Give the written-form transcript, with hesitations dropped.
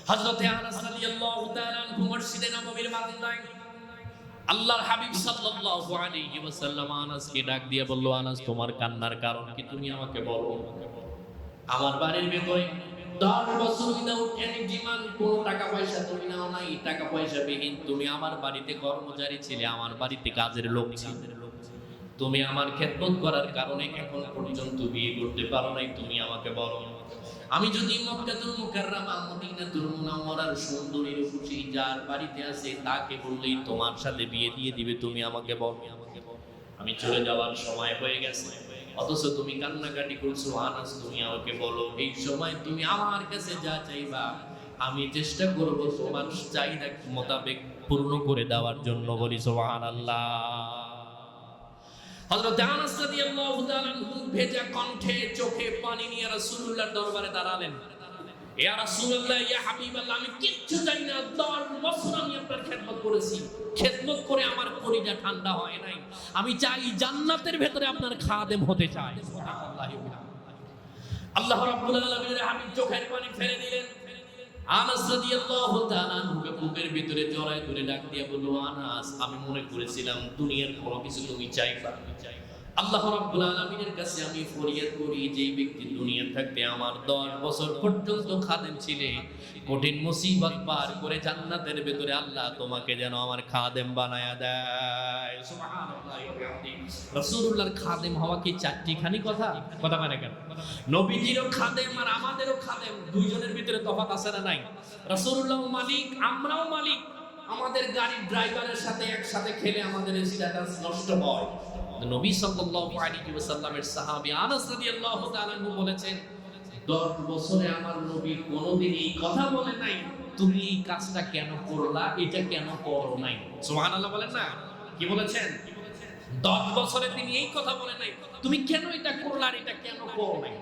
হযরত আনাস রাদিয়াল্লাহু তাআলা আনহু মসজিদে নববীর বারান্দায় আল্লাহর হাবিব সাল্লাল্লাহু আলাইহি ওয়াসাল্লাম আনাসকে ডাক দিয়ে বলল, আনাস তোমার কান্নার কারণ কি তুমি আমাকে বলো। আমার বাড়ির ভেতরে 10 বছর উইদাউট এনি ডিমান্ড, কোনো টাকা পয়সা তুমি নাও নাই, টাকা পয়সা বিহীন তুমি আমার বাড়িতে কর্মচারী ছিলে, আমার বাড়িতে কাজের লোক ছিলে। তুমি আমার খেদমত করার কারণে এখন পর্যন্ত বিয়ে করতে পারো নাই, তুমি আমাকে বলো আমি যদি মক্কাতুল মুকাররমা মদিনাতুল মুনাওয়ারার সুন্দরী রূপসী যার বাড়িতে আছে তাকে বললেই তোমার সাথে বিয়ে দিয়ে দিবে, তুমি আমাকে বলো। আমি চলে যাওয়ার সময় হয়ে গেছে, অথচ তুমি কান্নাকাটি করছো। আনাস তুমি আমাকে বলো, এই সময় তুমি আমার কাছে যা চাইবা আমি চেষ্টা করব তোমার চাহিদা মোতাবেক পূর্ণ করে দেওয়ার জন্য। বলি সুবহানাল্লাহ। হযরত আনাস রাদিয়াল্লাহু তাআলা ভেজা কণ্ঠে চোখে পানি নিয়ে রাসূলুল্লাহর দরবারে দাঁড়ালেন। ইয়া রাসূলুল্লাহ, ইয়া হাবিবাল্লাহ, আমি কিচ্ছু চাই না, 10 বছর আমি আপনার খেদমত করেছি, খেদমত করে আমার কলিজা ঠান্ডা হয় নাই। আমি চাই জান্নাতের ভেতরে আপনার খাদেম হতে চাই। সুবহানাল্লাহ। আল্লাহ রাব্বুল আলামিনের হাবিব চোখের পানি ফেলে দিলেন। আনাস রাদিয়াল্লাহু তাআলা আনহুকে বুকের ভিতরে জড়ায় ধরে ডাক দিয়ে বলল, আনাস আমি মনে করেছিলাম দুনিয়ার কোনো কিছু তুমি চাইবা। আল্লাহ রাব্বুল আলামিনের কাছে আমি ফরিয়াদ করি, যেই ব্যক্তি দুনিয়া থাকতে আমার 10 বছর পর্যন্ত খাদেম ছিলে, কঠিন মুসিবত পার করে জান্নাতের ভেতরে আল্লাহ তোমাকে যেন আমার খাদেম বানায়া দেয়। সুবহানাল্লাহ। রাসূলুল্লাহর খাদেম হওয়া কি চারটিখানি কথা মানে কেন? নবীজিরও খাদেম আর আমাদেরও খাদেম, দুইজনের ভিতরে তফাৎ আছে না নাই? রাসূলুল্লাহ মালিক, আমরাও মালিক। আমাদের গাড়ির ড্রাইভারের সাথে একসাথে খেলে আমাদের স্ট্যাটাস নষ্ট হয়। নবী সাল্লাল্লাহু আলাইহি ওয়াসাল্লামের সাহাবী আনাস রাদিয়াল্লাহু তাআলা বলেছেন, 10 বছরে আমার নবী কোনোদিন এই কথা বলে নাই তুমি এই কাজটা কেন করলা, এটা কেন করো নাই। সুবহানাল্লাহ বলেন না? কি বলেছেন? 10 বছরে তিনি এই কথা বলে নাই তুমি কেন এটা করলা আর এটা কেন করো নাই।